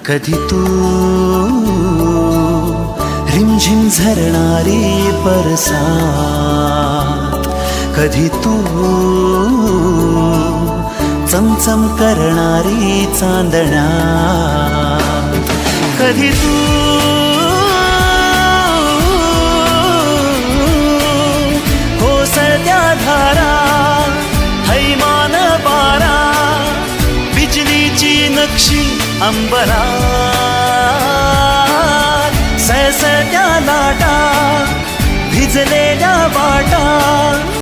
कधी तू रिमझिम झरणारी बरसात, कधी तू चमचम करणारी चांदण्यात, कधी तू कोसळत्या धारा हैमान बारा, बिजलीची नक्षी अंबरात, सळसळत्या लाटा भिजलेल्या वाटा.